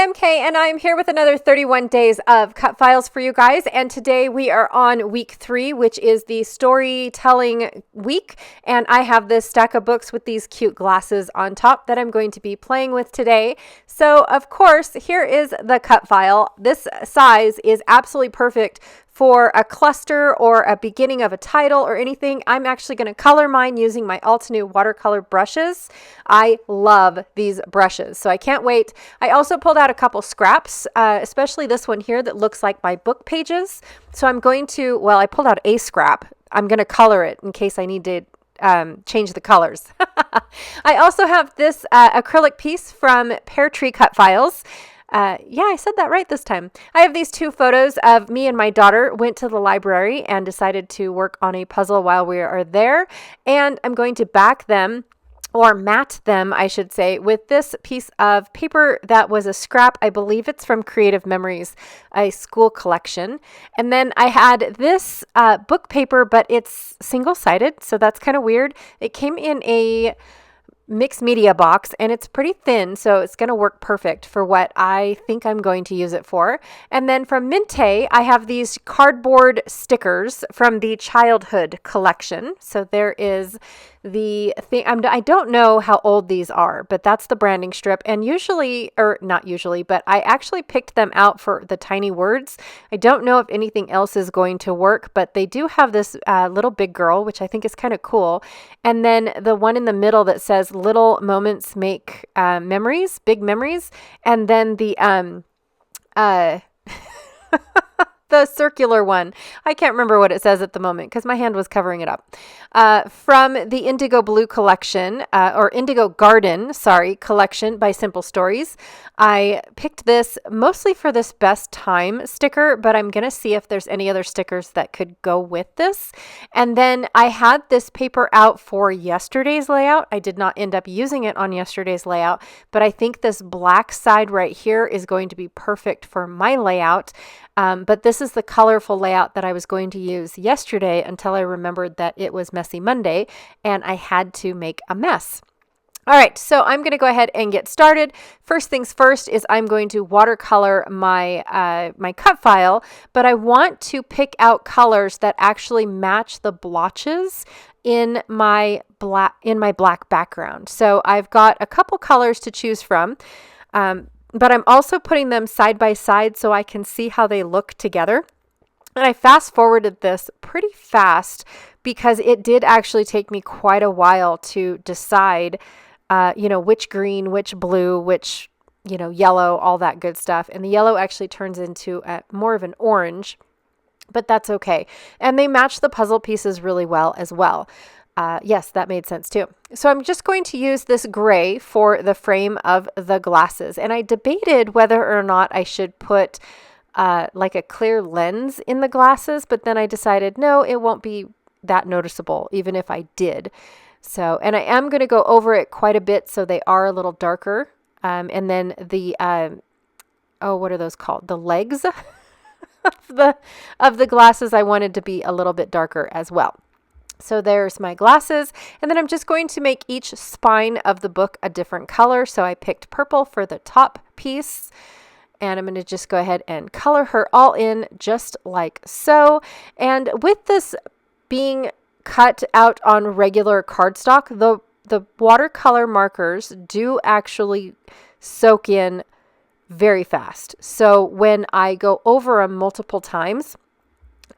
I'm Kay, and I'm here with another 31 days of cut files for you guys. And today we are on week 3, which is the storytelling week. And I have this stack of books with these cute glasses on top that I'm going to be playing with today. So, of course, here is the cut file. This size is absolutely perfect for a cluster or a beginning of a title or anything. I'm actually going to color mine using my Altenew watercolor brushes. I love these brushes, so I can't wait. I also pulled out a couple scraps, especially this one here that looks like my book pages. So I'm going to, well, I pulled out a scrap. I'm going to color it in case I need to change the colors. I also have this acrylic piece from Pear Tree Cut Files. Yeah, I said that right this time. I have these 2 photos of me and my daughter went to the library and decided to work on a puzzle while we are there. And I'm going to back them, or mat them, I should say, with this piece of paper that was a scrap. I believe it's from Creative Memories, a school collection. And then I had this book paper, but it's single-sided, so that's kind of weird. It came in a mixed media box and it's pretty thin, so it's going to work perfect for what I think I'm going to use it for. And then from Minte, I have these cardboard stickers from the childhood collection. So there is the thing. I don't know how old these are, but that's the branding strip. And usually, or not usually, but I actually picked them out for the tiny words. I don't know if anything else is going to work, but they do have this little big girl, which I think is kind of cool. And then the one in the middle that says little moments make memories, big memories. And then the the circular one. I can't remember what it says at the moment because my hand was covering it up. From the Indigo Blue collection, or Indigo Garden, collection by Simple Stories. I picked this mostly for this best time sticker, but I'm going to see if there's any other stickers that could go with this. And then I had this paper out for yesterday's layout. I did not end up using it on yesterday's layout, but I think this black side right here is going to be perfect for my layout. But this is the colorful layout that I was going to use yesterday until I remembered that it was Messy Monday and I had to make a mess. All right, so I'm going to go ahead and get started. First things first is I'm going to watercolor my my cut file, but I want to pick out colors that actually match the blotches in my black background. So I've got a couple colors to choose from. But I'm also putting them side by side so I can see how they look together. And I fast forwarded this pretty fast because it did actually take me quite a while to decide, which green, which blue, which, yellow, all that good stuff. And the yellow actually turns into more of an orange, but that's okay. And they match the puzzle pieces really well as well. Yes, that made sense too. So I'm just going to use this gray for the frame of the glasses. And I debated whether or not I should put like a clear lens in the glasses, but then I decided, no, it won't be that noticeable, even if I did. So, and I am going to go over it quite a bit so they are a little darker. And then the, what are those called? The legs of the glasses I wanted to be a little bit darker as well. So there's my glasses, and then I'm just going to make each spine of the book a different color. So I picked purple for the top piece, and I'm going to just go ahead and color her all in just like so. And with this being cut out on regular cardstock, the watercolor markers do actually soak in very fast. So when I go over them multiple times,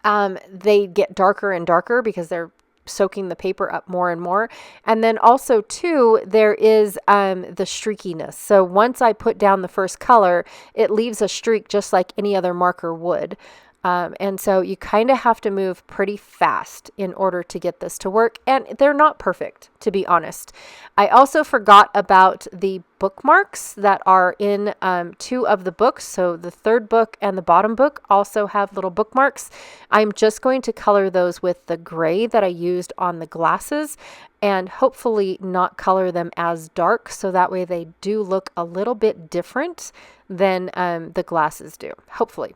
they get darker and darker because they're soaking the paper up more and more. And then also too, there is the streakiness. So once I put down the first color, it leaves a streak just like any other marker would. And so you kind of have to move pretty fast in order to get this to work. And they're not perfect, to be honest. I also forgot about the bookmarks that are in 2 of the books. So the third book and the bottom book also have little bookmarks. I'm just going to color those with the gray that I used on the glasses and hopefully not color them as dark. So that way they do look a little bit different than the glasses do, hopefully.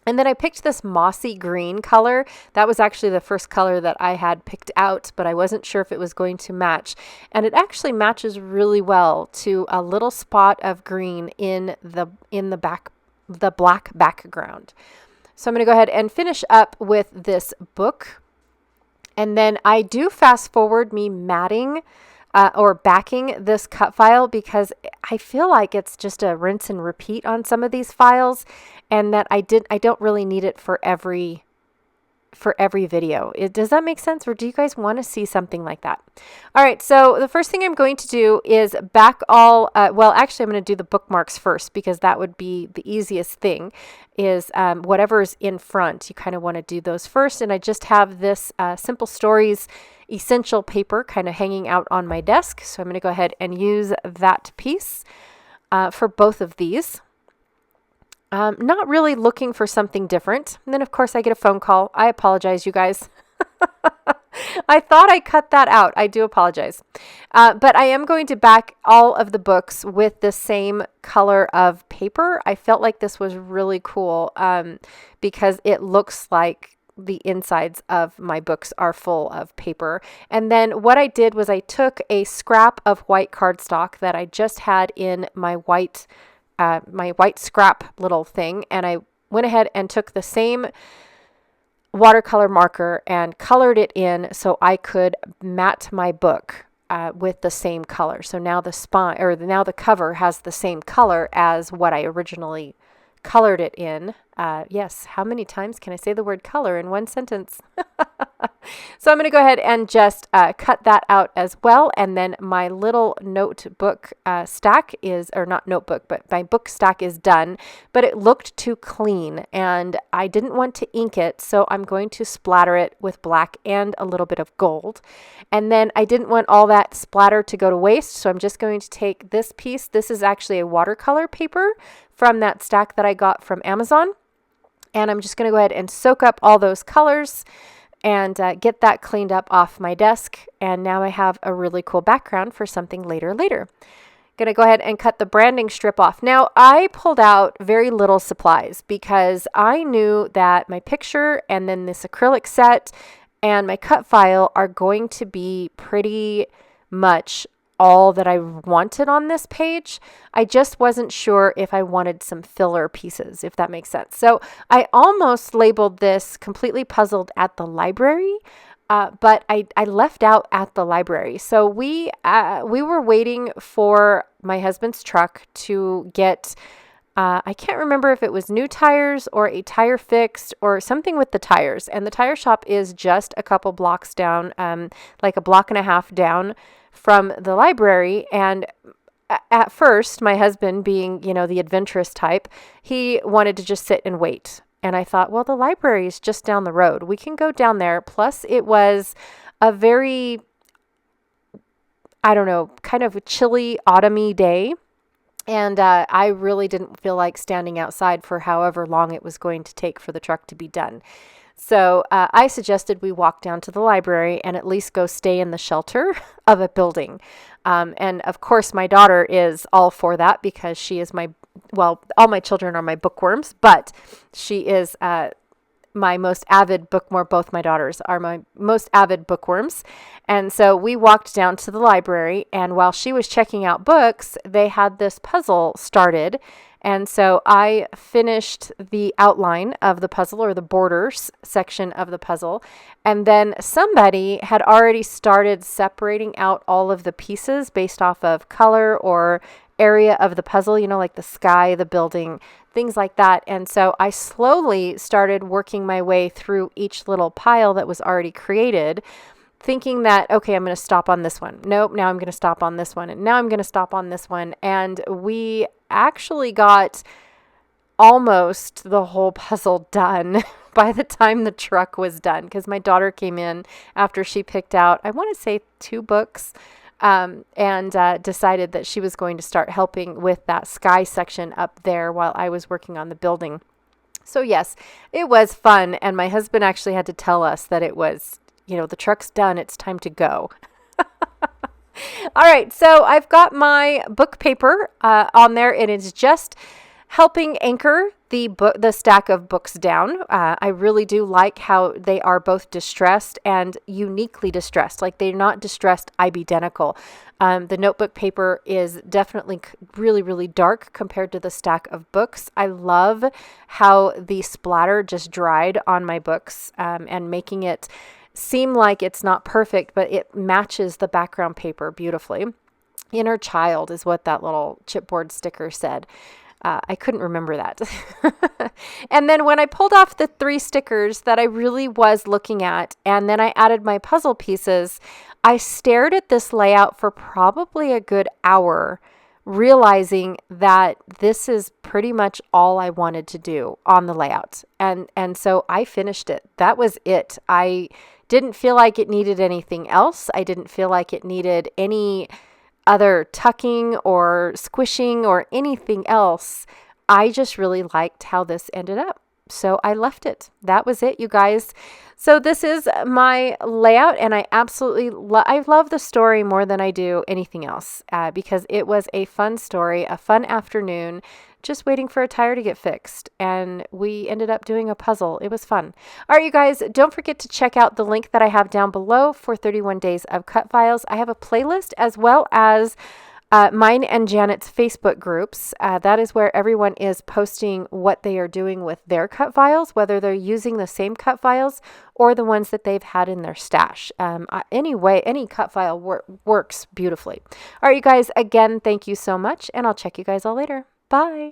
And then I picked this mossy green color. That was actually the first color that I had picked out, but I wasn't sure if it was going to match. And it actually matches really well to a little spot of green in the black background. So I'm going to go ahead and finish up with this book. And then I do fast forward me matting or backing this cut file because I feel like it's just a rinse and repeat on some of these files, and that I don't really need it for every video. Does that make sense? Or do you guys want to see something like that? All right. So the first thing I'm going to do is back all, well, actually I'm going to do the bookmarks first because that would be the easiest thing is whatever's in front. You kind of want to do those first. And I just have this Simple Stories essential paper kind of hanging out on my desk. So I'm going to go ahead and use that piece for both of these. Not really looking for something different. And then, of course, I get a phone call. I apologize, you guys. I thought I cut that out. I do apologize. But I am going to back all of the books with the same color of paper. I felt like this was really cool because it looks like the insides of my books are full of paper. And then what I did was I took a scrap of white cardstock that I just had in my white scrap little thing, and I went ahead and took the same watercolor marker and colored it in so I could mat my book with the same color. So now the spine, or now the cover has the same color as what I originally colored it in. Yes, how many times can I say the word color in one sentence? So I'm going to go ahead and just cut that out as well. And then my little notebook stack is, or not notebook, but my book stack is done, but it looked too clean and I didn't want to ink it. So I'm going to splatter it with black and a little bit of gold. And then I didn't want all that splatter to go to waste. So I'm just going to take this piece. This is actually a watercolor paper from that stack that I got from Amazon. And I'm just going to go ahead and soak up all those colors and get that cleaned up off my desk. And now I have a really cool background for something later. Going to go ahead and cut the branding strip off. Now, I pulled out very little supplies because I knew that my picture and then this acrylic set and my cut file are going to be pretty much all that I wanted on this page. I just wasn't sure if I wanted some filler pieces, if that makes sense. So I almost labeled this completely puzzled at the library, but I left out at the library. So we were waiting for my husband's truck to get, I can't remember if it was new tires or a tire fixed or something with the tires. And the tire shop is just a couple blocks down, like a block and a half down from the library. And at first, my husband, being, the adventurous type, he wanted to just sit and wait. And I thought, well, the library is just down the road. We can go down there. Plus, it was a very, kind of a chilly, autumny day. And I really didn't feel like standing outside for however long it was going to take for the truck to be done. So I suggested we walk down to the library and at least go stay in the shelter of a building. And of course, my daughter is all for that because she is all my children are my bookworms, but she is my most avid bookworm. Both my daughters are my most avid bookworms. And so we walked down to the library, and while she was checking out books, they had this puzzle started. And so I finished the outline of the puzzle, or the borders section of the puzzle. And then somebody had already started separating out all of the pieces based off of color or area of the puzzle, like the sky, the building, things like that. And so I slowly started working my way through each little pile that was already created, thinking that, okay, I'm going to stop on this one. Nope, now I'm going to stop on this one. And now I'm going to stop on this one. And we actually got almost the whole puzzle done by the time the truck was done, because my daughter came in after she picked out, I want to say 2 books, and decided that she was going to start helping with that sky section up there while I was working on the building. So yes, it was fun. And my husband actually had to tell us that it was, the truck's done. It's time to go. All right. So I've got my book paper on there. It is just helping anchor the stack of books down. I really do like how they are both distressed and uniquely distressed. Like they're not distressed identical. The notebook paper is definitely really, really dark compared to the stack of books. I love how the splatter just dried on my books, and making it seem like it's not perfect, but it matches the background paper beautifully. Inner child is what that little chipboard sticker said. I couldn't remember that. And then when I pulled off the 3 stickers that I really was looking at, and then I added my puzzle pieces, I stared at this layout for probably a good hour, realizing that this is pretty much all I wanted to do on the layout. And so I finished it. That was it. I didn't feel like it needed anything else. I didn't feel like it needed any other tucking or squishing or anything else. I just really liked how this ended up. So I left it. That was it, you guys. So this is my layout, and I absolutely I love the story more than I do anything else, because it was a fun story, a fun afternoon, just waiting for a tire to get fixed. And we ended up doing a puzzle. It was fun. All right, you guys, don't forget to check out the link that I have down below for 31 days of cut files. I have a playlist as well as mine and Janet's Facebook groups. That is where everyone is posting what they are doing with their cut files, whether they're using the same cut files or the ones that they've had in their stash. Anyway, any cut file works beautifully. All right, you guys, again, thank you so much, and I'll check you guys all later. Bye.